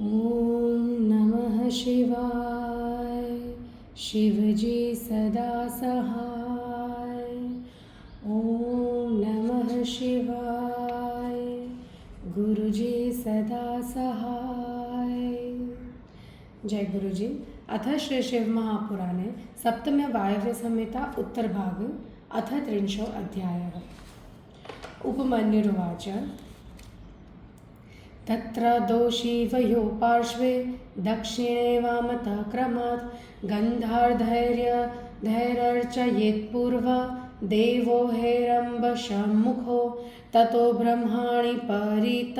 ॐ नमः शिवाय। शिवजी सदा सहाय। ॐ नमः शिवाय। गुरुजी सदा सहाय। जय गुरुजी। अथ श्री शिव महापुराणे सप्तमे वायव्य संहिता उत्तरभाग अथ 30 अध्यायः। उपमन्युरुवाच तत्र दोषीवयो पार्श्वे दक्षिणे वामतः क्रमात् गन्धार्धैर्यर्चयेत्पूर्व देवो हेरम्बशम्मुखो ततो ब्रह्माणि परीत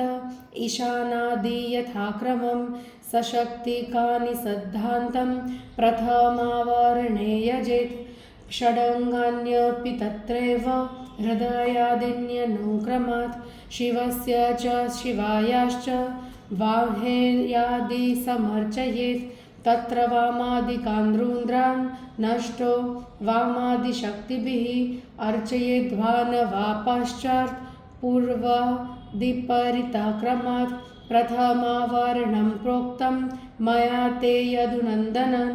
ईशानादि यथाक्रमं सशक्तिकानि सद्धान्तं प्रथमावरणे यजेत् षडङ्गान्यपि तत्रैव हृदयादिन्यनुक्रमात् शिवस्य च शिवायाश्च वाह्यादि समर्चयेत् तत्र वामादिकान्द्रून्द्रान् नष्टो वामादिशक्तिभिः अर्चयेद्वान् वा पश्चात् पूर्वादिपरितः क्रमात् प्रथमावरणं प्रोक्तं मया ते यदुनन्दनन्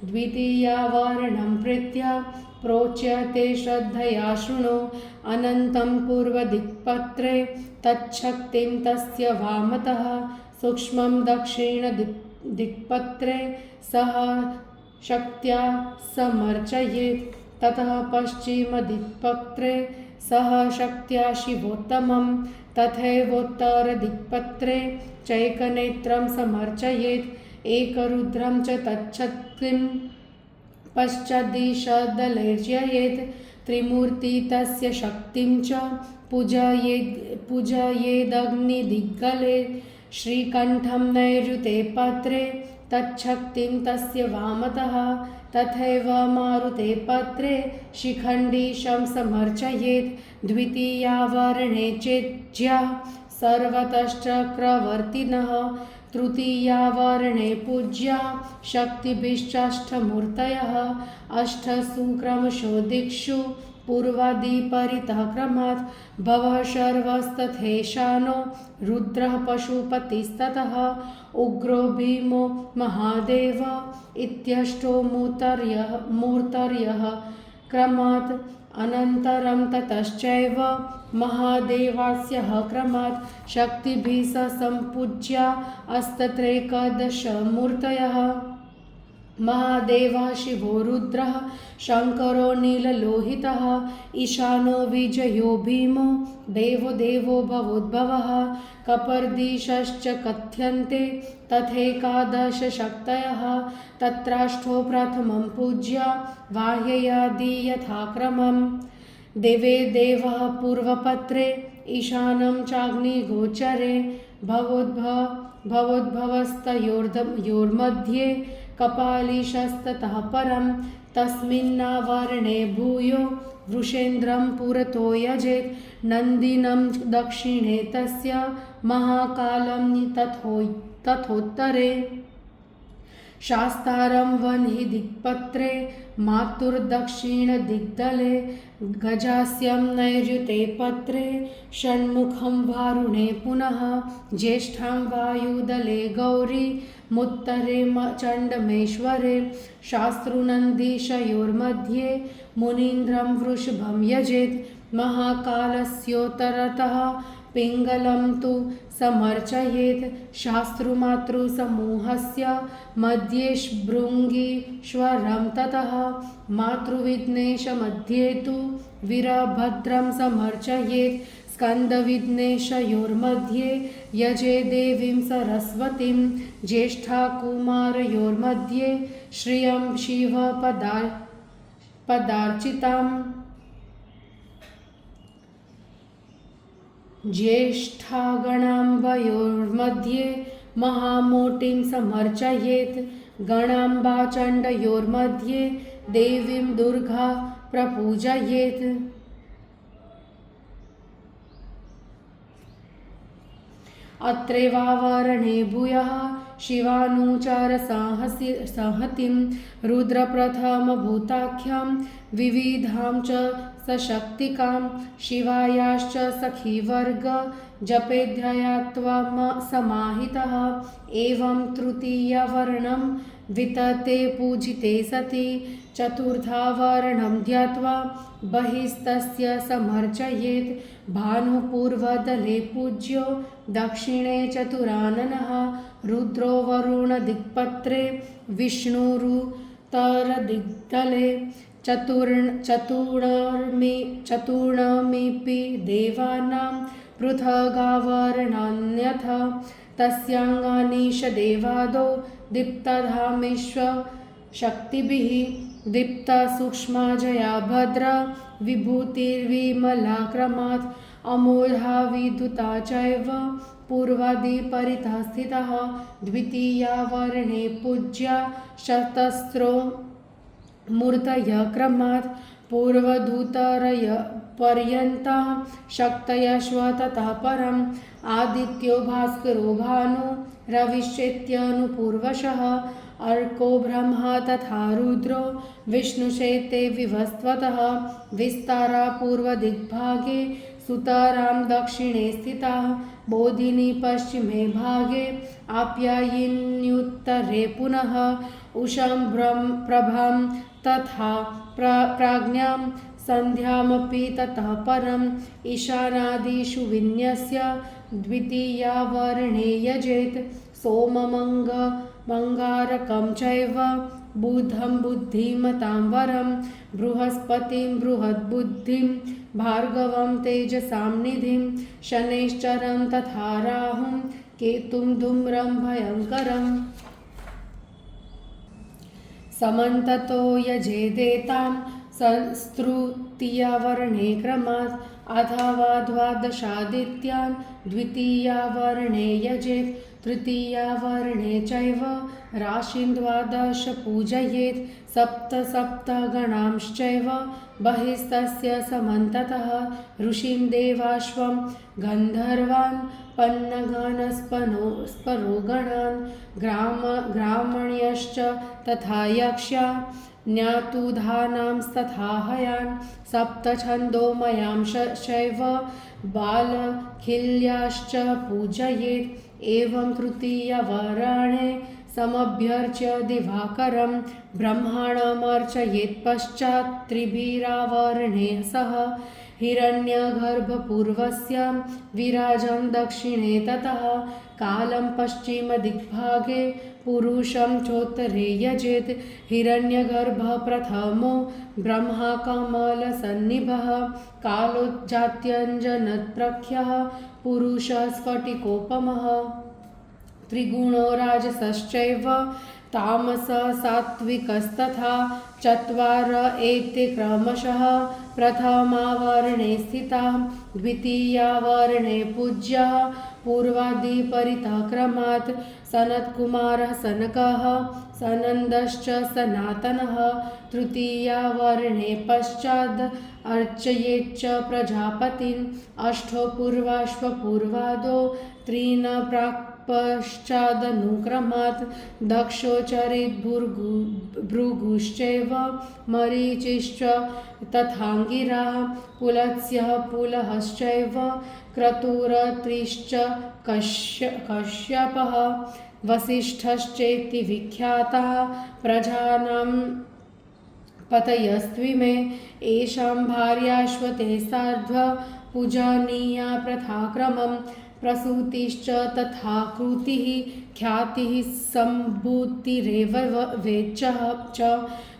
द्वितीयावरणं प्रीत्या प्रोच्यते श्रद्धया शृणु अनन्तं पूर्वदिक्पत्रे तच्छक्तिं तस्य वामतः सूक्ष्मं दक्षिणदिक्पत्रे सह शक्त्या समर्चयेत् ततः पश्चिमदिक्पत्रे सह शक्त्या शिवोत्तमं तथैवोत्तरदिक्पत्रे चैकनेत्रं समर्चयेत् एकरुद्रं च तच्छक्तिं पश्चाद्दिशदलर्चयेत् त्रिमूर्ति तस्य शक्तिं च पूजयेदग्निदिग्गले श्रीकण्ठं नैऋते पत्रे तच्छक्तिं तस्य वामतः तथैव मारुते पत्रे शिखण्डीशं समर्चयेत् द्वितीयावरणे चेज्यः सर्वतश्चक्रवर्तिनः तृतीयावरणे पूज्या शक्तिभिश्चाष्टमूर्तयः अष्टसु क्रमशो दिक्षु पूर्वादिपरितः क्रमात् भवः सर्वस्तथेशानो रुद्रः पशुपतिस्ततः उग्रो भीमो महादेव इत्यष्टो मूर्तयः क्रमात् अनन्तरं ततश्चैव महादेवास्य क्रमात् शक्तिभिः सम्पूज्या अस्तत्रैकादशमूर्तयः महादेवः शिवो रुद्रः शङ्करो नीललोहितः ईशानो विजयो भीमो देवो देवो भवोद्भवः कपर्दिशश्च कथ्यन्ते तथैकादशशक्तयः तत्राष्टो प्रथमं पूज्या बाह्ययादि यथाक्रमं देवे देवः पूर्वपत्रे ईशानं चाग्निगोचरे भवोद्भवस्तयोर्मध्ये कपालीशस्ततः परं तस्मिन्नावरणे भूयो वृषेन्द्रं पुरतो यजेत् नन्दिनं दक्षिणे तस्य महाकालं तथोत्तरे शास्तारं वह्नि दिक्पत्रे मातुर्दक्षिणदिग्दले गजास्यं नैऋते पत्रे षण्मुखं वारुणे पुनः ज्येष्ठां वायुदले गौरी मुत्तरे चण्डमेश्वरे शास्त्रुनन्दीशयोर्मध्ये मुनीन्द्रं वृषभं यजेत् महाकालस्योत्तरतः पिङ्गलं तु समर्चयेत् शास्त्रुमातृसमूहस्य मध्ये भृङ्गीश्वरं ततः मातृविघ्नेशमध्ये तु वीरभद्रं समर्चयेत् स्कन्दविघ्नेशयोर्मध्ये यजे देवीं सरस्वतीं ज्येष्ठाकुमारयोर्मध्ये श्रियं शिवपदार्चिताम् ज्येष्ठागणाम्बयोर्मध्ये महामोटिं समर्चयेत् गणाम्बाचण्डयोर्मध्ये देवीं दुर्गा प्रपूजयेत् अत्रैवावरणे भूयः शिवानुचरसंहतिं रुद्रप्रथमभूताख्यां विविधां च सशक्तिकां शिवायाश्च सखीवर्ग जपेद्ध्यात्वा समाहितः एवं तृतीयवर्णं वितते पूजिते सति चतुर्था वर्णं ध्यात्वा बहिस्तस्य समर्चयेत् भानुपूर्वदले पूज्यो दक्षिणे चतुराननः रुद्रो वरुणदिक्पत्रे विष्णुरुत्तरदिग्दले चतुर्णमिपि देवानां पृथगावरणान्यथ तस्याङ्गानीशदेवादो दीप्तधामेष्वशक्तिभिः दीप्तसूक्ष्मजया भद्रा विभूतिर्विमलाक्रमात् अमूढा विद्युता चैव पूर्वादिपरितः स्थितः द्वितीया वर्णे पूज्या शतस्रो मूर्तयः क्रमात् पूर्वधूतरय पर्यन्तः शक्तयश्व ततः परम् आदित्यो भास्करो भानु रविश्चेत्यनुपूर्वशः अर्को ब्रह्मा तथा रुद्रो विष्णुशेते विवस्वतः विस्तारा पूर्वदिग्भागे सुतरां दक्षिणे स्थिताः बोधिनी पश्चिमे भागे आप्यायिन्युत्तरे पुनः उषां प्रभां तथा प्राज्ञां सन्ध्यामपि ततः परम् ईशानादिषु विन्यस्य द्वितीया वर्णे यजेत् सोममङ्गारकं चैव बुधं बुद्धिमतां वरं बृहस्पतिं बृहद्बुद्धिं भार्गवं तेजसां निधिं शनैश्चरं तथा राहुं केतुं धूम्रं भयङ्करम् समन्ततो यजेदेतां संस्तृतीयावर्णे क्रमात् अथवा द्वादशादित्यान् द्वितीयावर्णे यजेत् तृतीयावर्णे चैव राशिं द्वादश पूजयेत् सप्त गणांश्चैव बहिस्तस्य समन्ततः ऋषिं देवाश्वं गन्धर्वान् पन्नगानस्परो गणान् ग्रामण्यश्च तथा यक्षा ज्ञातुधानांस्तथा हयान् सप्तछन्दोमयांश्चैव बालखिल्याश्च पूजयेत् एवं तृतीयवर्णे समभ्यर्च्य दिवाकरं ब्रह्माणमर्चयेत् पश्चात् त्रिभिरावर्णे सह हिरण्यगर्भपूर्वस्यां विराजं दक्षिणे ततः कालं पश्चिमदिग्भागे पुरुषं चोत्तरे यजेत् हिरण्यगर्भः प्रथमो ब्रह्मा कमलसन्निभः कालोज्जात्यञ्जनप्रख्यः पुरुषः स्फटिकोपमः त्रिगुणो राजसश्चैव तामसः सात्विकस्तथा चत्वार एते क्रमशः प्रथमावर्णे स्थिताः द्वितीयावर्णे पूज्यः पूर्वादिपरितः क्रमात् सनत्कुमारः सनकः सनन्दश्च सनातनः तृतीयावर्णे पश्चाद् अर्चयेच्च प्रजापतिम् अष्टो पूर्वाश्वपूर्वादो त्रीन् पश्चादनुक्रमात् दक्षो चरिद्भृगुश्चैव मरीचिश्च तथाङ्गिराः पुलत्स्यः पुलहश्चैव क्रतुरत्रिश्च कश्यपः वसिष्ठश्चेति विख्याताः प्रजानां पतयस्त्विमे येषां भार्याश्वते सार्ध्व पूजनीया प्रथाक्रमम् प्रसूतिश्च तथा कृतिः ख्यातिः सम्भूतिरेव वेच्चः च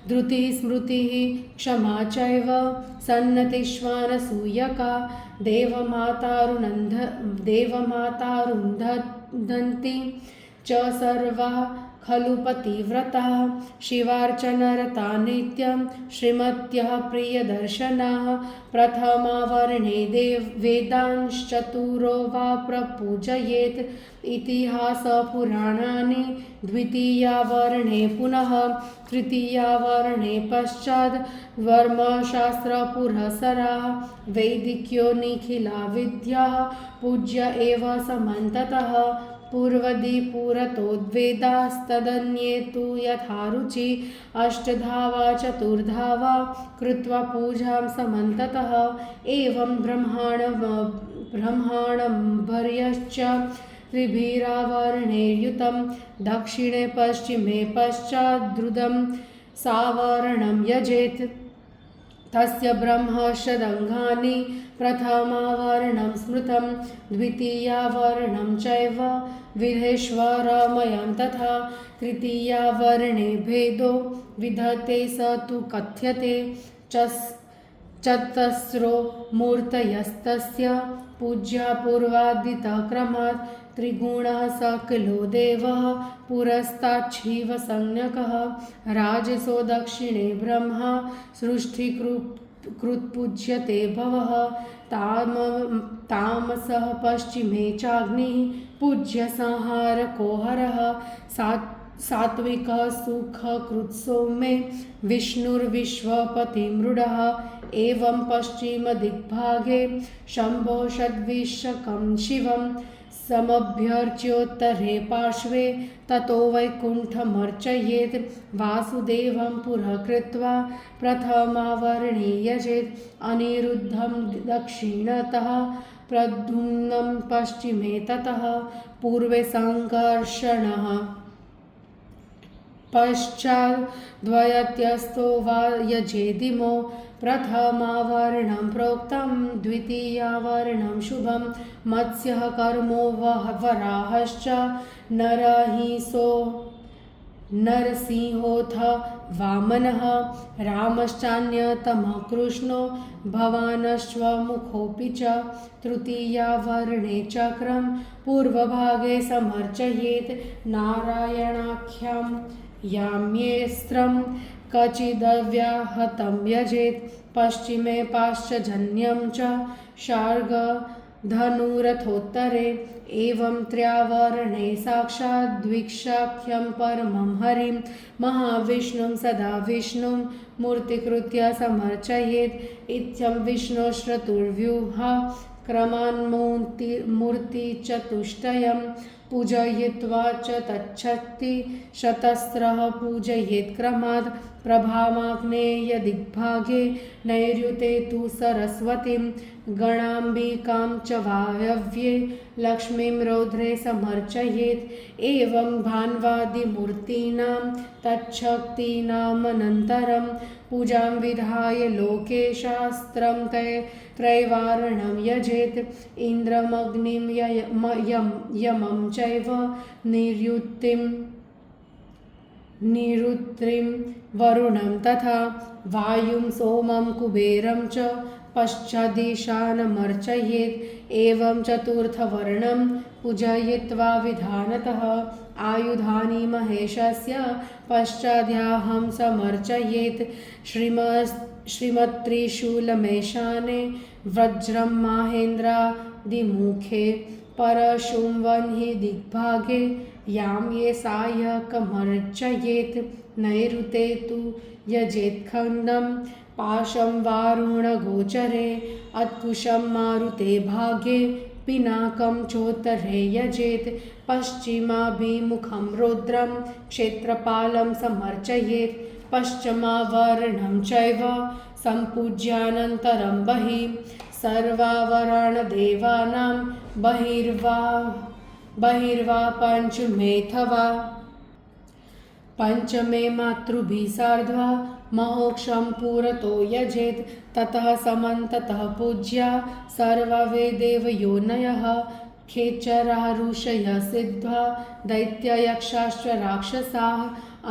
धृतिः स्मृतिः क्षमा चैव सन्नतिष्वानसूयका देवमातारुन्धन्ति च सर्वाः खलु पतिव्रताः शिवार्चनरता नित्यं श्रीमत्यः प्रियदर्शनाः प्रथमावर्णे वेदांश्चतुरो वा प्रपूजयेत् इतिहासपुराणानि द्वितीयावर्णे पुनः तृतीयावर्णे पश्चाद् वर्मशास्त्रपुरःसराः वैदिक्यो निखिला विद्याः पूज्य एव समन्ततः पूर्वदि पुरतोद्वेदास्तदन्ये तु यथा रुचि अष्टधा वा चतुर्धा वा कृत्वा पूजां समन्ततः एवं ब्रह्माण्डं भर्यश्च त्रिभिरावरणैर्युतं दक्षिणे पश्चिमे पश्चाद्रुदं सावरणं यजेत् तस्य ब्रह्मषदङ्गानि प्रथमावरणं स्मृतं द्वितीयावरणं चैव विधेश्वरमयं तथा तृतीयावरणे भेदो विधते स तु कथ्यते चतस्रो मूर्तयस्तस्य पूज्या पूर्वादितक्रमात् त्रिगुणः सकलो देवः पुरस्ताच्छिवसंज्ञकः राजसो दक्षिणे ब्रह्मा सृष्टिकृत्पूज्यते भवः तामसः पश्चिमे चाग्निः पूज्य संहारको हरः सात्विकः सुखकृत्सौम्ये विष्णुर्विश्वपतिमृडः एवं पश्चिमदिग्भागे शम्भो षड्विशकं शिवं समभ्यर्च्योत्तरे पार्श्वे ततो वैकुण्ठमर्चयेत् वासुदेवं पुरः कृत्वा प्रथमावरणे यजेत् अनिरुद्धं दक्षिणतः प्रद्युम्नं पश्चिमे ततः पूर्वे सङ्कर्षणः पश्चाद्वयत्यस्तो वा यजेदिमो प्रथमावरणं प्रोक्तं द्वितीयावरणं शुभं मत्स्यः कर्मो वराहश्च नरसिंहोऽथ वामनः रामश्चान्यतमः कृष्णो भवानश्वमुखोऽपि च तृतीयावरणे चक्रं पूर्वभागे समर्चयेत् नारायणाख्यं याम्येऽस्त्रं कचिदव्याहतं यजेत् पश्चिमे पाश्चजन्यं च शार्ङ्गधनुरथोत्तरे एवं त्र्यावरणे साक्षाद्वीक्षाख्यं परमं हरिं महाविष्णुं सदा विष्णुं मूर्तिकृत्य समर्चयेत् इत्थं विष्णोश्चतुर्व्यूहा क्रमान्मूर्तिचतुष्टयं पूजयित्वा च तच्छक्ति शतस्रः पूजयेत् क्रमात् प्रभामाग्नेयदिग्भागे नैऋते तु सरस्वतीं गणाम्बिकां च वायव्ये लक्ष्मीं रौद्रे समर्चयेत् एवं भान्वादिमूर्तीनां तच्छक्तीनामनन्तरं पूजां विधाय लोके शास्त्रं त्रैवारणं यजेत् इन्द्रमग्निं यमं चैव निरुत्रिं वरुणं तथा वायुं सोमं कुबेरं च पश्चादीशानमर्चयेत् एवं चतुर्थवर्णं पूजयित्वा विधानतः आयुधानि महेशस्य पश्चाद्याहं समर्चयेत् श्रीमत्त्रिशूलमेशाने वज्रं माहेन्द्रादिमुखे परशुं वह्नि दिग्भागे याम्ये सायकमर्चयेत् नैऋते तु यजेत्खण्डं पाशं वारुणगोचरे अत्कुशं मारुते भागे पिनाकं चोत्तरे यजेत् पश्चिमाभिमुखं रौद्रं क्षेत्रपालं समर्चयेत् पश्चिमावरणं चैव सम्पूज्यानन्तरं बहिः सर्वावरणदेवानां बहिर्वा पञ्चमेऽथवा पञ्चमे मातृभिः सार्ध्वा महोक्षं पुरतो यजेत् ततः समन्ततः पूज्या सर्ववेदेव योनयः खेचराः ऋषयः सिद्ध्वा दैत्ययक्षाश्च राक्षसाः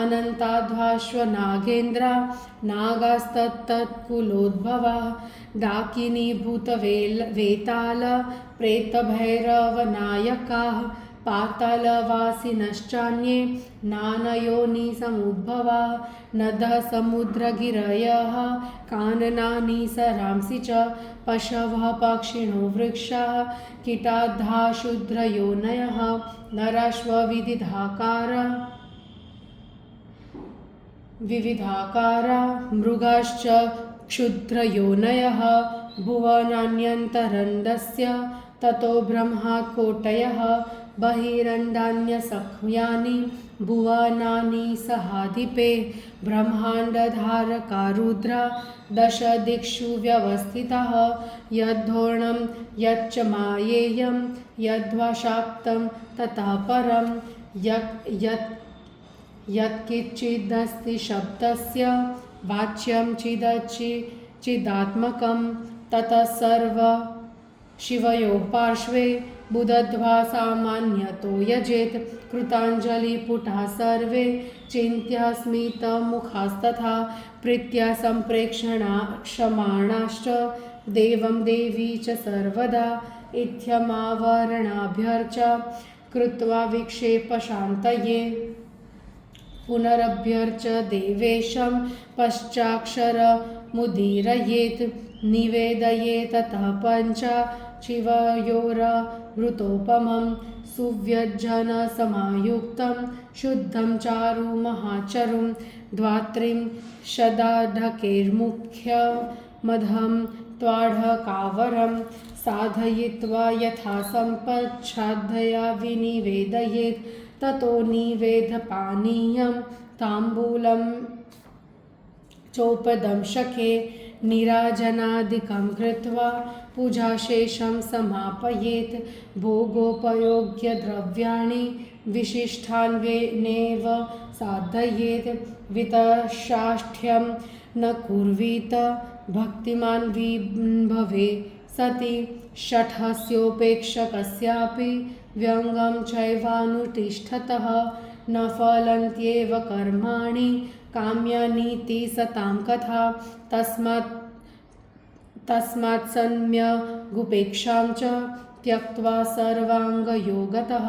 अनन्ताध्वाश्वनागेन्द्रा नागास्तत्तत्कुलोद्भवाः डाकिनीभूतवेताल प्रेतभैरवनायकाः पातालवासिनश्चान्ये नानयोनिसमुद्भवाः नदः समुद्रगिरयः काननानि सरांसि च पशवः पक्षिणो वृक्षाः कीटाद्धाशूद्रयोनयः विविधाकारा मृगाश्च क्षुद्रयोनयः भुवनान्यन्तरन्दस्य ततो ब्रह्माकोटयः बहिरण्डान्यसख्यानि भुवनानि सहाधिपे ब्रह्माण्डधारका रुद्रा दश दिक्षु व्यवस्थितः यद्धोर्णं यच्च मायेयं यद्वशाक्तं ततः परं यत्किञ्चिदस्ति शब्दस्य वाच्यं चिदात्मकं ततः सर्व शिवयोः पार्श्वे बुदध्वा सामान्यतो यजेत् कृताञ्जलिपुटाः सर्वे चिन्त्या स्मितमुखास्तथा प्रीत्या सम्प्रेक्षणा क्षमाणाश्च देवं देवी च सर्वदा इत्थमावरणाभ्यर्च कृत्वा विक्षेपशान्तये पुनरभ्यर्च देवेशं पश्चाक्षरमुदीरयेत् निवेदयेत् ततः पञ्चाक्षिवयोरमृतोपमं सुव्यञ्जनसमायुक्तं शुद्धं चारु महाचरुं द्वात्रिं शदाढकेर्मुख्यमधं त्वाढकावरं साधयित्वा यथा सम्पच्छादया विनिवेदयेत् ततो निवेदपानीयं ताम्बूलं चोपदंशके नीराजनादिकं कृत्वा पूजाशेषं समापयेत् भोगोपयोग्यद्रव्याणि विशिष्टान्वेनेव साधयेत् वितशाष्ठ्यं न कुर्वीत भक्तिमान् विभवे सति षठस्योपेक्षकस्यापि व्यङ्गं चैवानुतिष्ठतः न फलन्त्येव कर्माणि काम्यानीति सतां कथा तस्मात् सम्यगुपेक्षां च त्यक्त्वा सर्वाङ्गयोगतः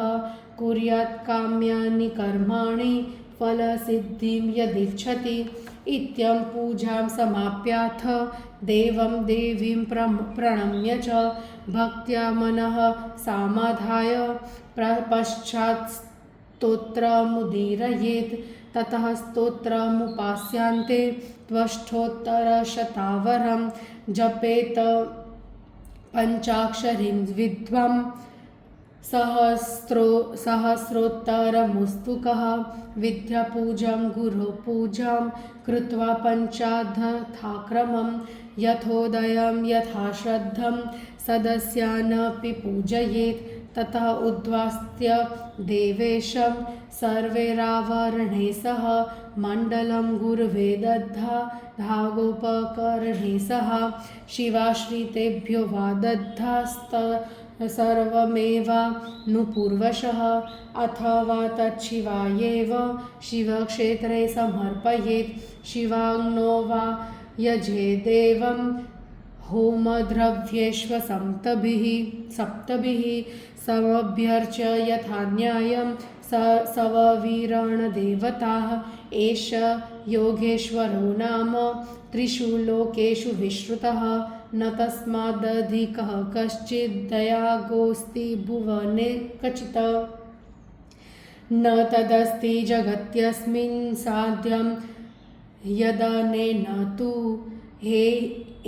कुर्यात् काम्यानि कर्माणि फलसिद्धिं यदिच्छति इत्यं पूजां समाप्याथ देवं देवीं प्रणम्य च भक्त्या मनः समाधाय पश्चात् स्तोत्रमुदीरयेत् ततः स्तोत्रमुपास्यान्ते त्वष्ठोत्तरशतावरं जपेत पञ्चाक्षरीं विद्वं सहस्रोत्तरमुस्तुकः विद्यापूजां गुरुपूजां कृत्वा पञ्चादथाक्रमं यथोदयं यथाश्रद्धं सदस्यानपि पूजयेत् ततः उद्वास्त्य देवेशं सर्वैरावरणे सह मण्डलं गुरुवे दद्धा गोपकर्णे सह शिवाश्रितेभ्यो वा दद्धास्त सर्वमेवानुपूर्वशः अथवा तच्छिवायैव शिवक्षेत्रे समर्पयेत् शिवाग्नो वा यजेदेवं सप्तभिः समभ्यर्च्य यथा न्यायं सववीरणदेवताः एष योगेश्वरो नाम त्रिषु लोकेषु विश्रुतः न तस्मादधिकः कश्चिद्दयागोऽस्ति भुवने क्वचित् न तदस्ति जगत्यस्मिन् साध्यं यदनेन तु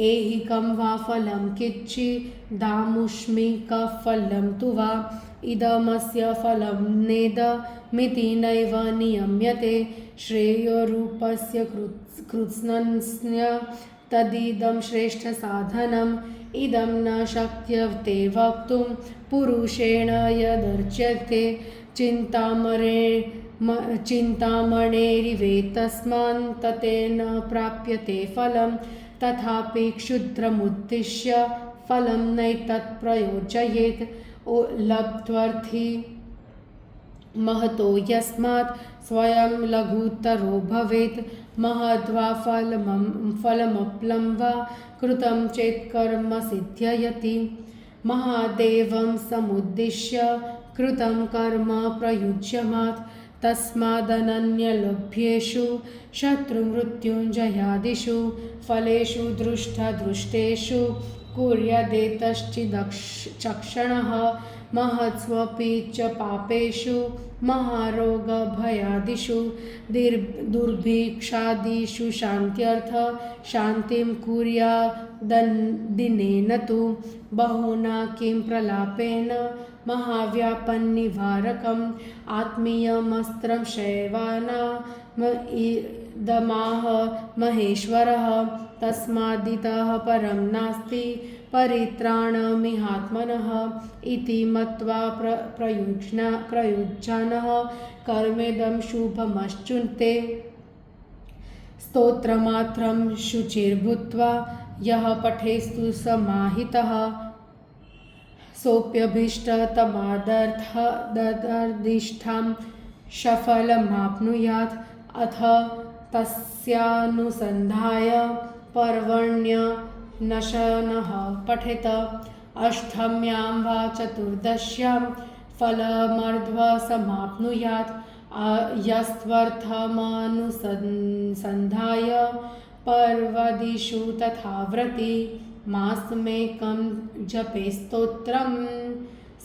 ऐहिकं वा फलं किञ्चिदामुष्मिकफलं तु वा इदमस्य फलं नेदमिति नैव नियम्यते श्रेयोरूपस्य कृत्स्नस्य तदिदं श्रेष्ठसाधनम् इदं न शक्यते वक्तुं पुरुषेण यदर्च्यते चिन्तामणेरिवेतस्मान् ततेन प्राप्यते फलं तथापि क्षुद्रमुद्दिश्य फलं नैतत् प्रयोजयेत् लब्ध्वर्थी महतो यस्मात् स्वयं लघुतरो भवेत् महद्वा फलमप्लं वा कृतं चेत् कर्म सिद्ध्यति महादेवं समुद्दिश्य कृतं कर्म प्रयुज्यमात् तस्मादनन्यलभ्येषु शत्रुमृत्युञ्जयादिषु फलेषु दृष्टेषु कुर्यादेतश्चिदक्षणः महत्स्वपि च पापेषु महारोगभयादिषु दुर्भिक्षादिषु शान्तिं कुर्याददिनेन तु बहुना किं प्रलापेन महाव्यापन्निवारकम् आत्मीयमस्त्रं शैवानामिदमाह महेश्वरः तस्मादितः परं नास्ति परित्राणमिहात्मनः इति मत्वा प्रयुज्यानः कर्मेदं शुभमश्नुते। स्तोत्रमात्रं शुचिर्भूत्वा यः पठेस्तु समाहितः सोऽप्यभीष्टतमादर्दिष्ठां सफलमाप्नुयात्। अथ तस्यानुसन्धाय पर्वण्यनशनः पठेत। अष्टम्यां वा चतुर्दश्यां फलमर्ध्वसमाप्नुयात्। यस्त्वर्थमनुसन्धाय पर्वदिषु तथाव्रति मासमेकं जपेस्तोत्रं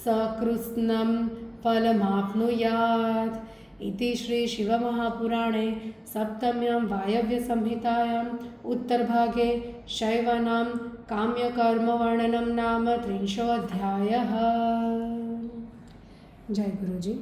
सकृत्स्नं फलमाप्नुयात्। इति श्री शिवमहापुराणे सप्तम्यां वायव्यसंहितायाम् उत्तरभागे शैवानां काम्यकर्मवर्णनं नाम 30 अध्यायः। जय गुरुजी।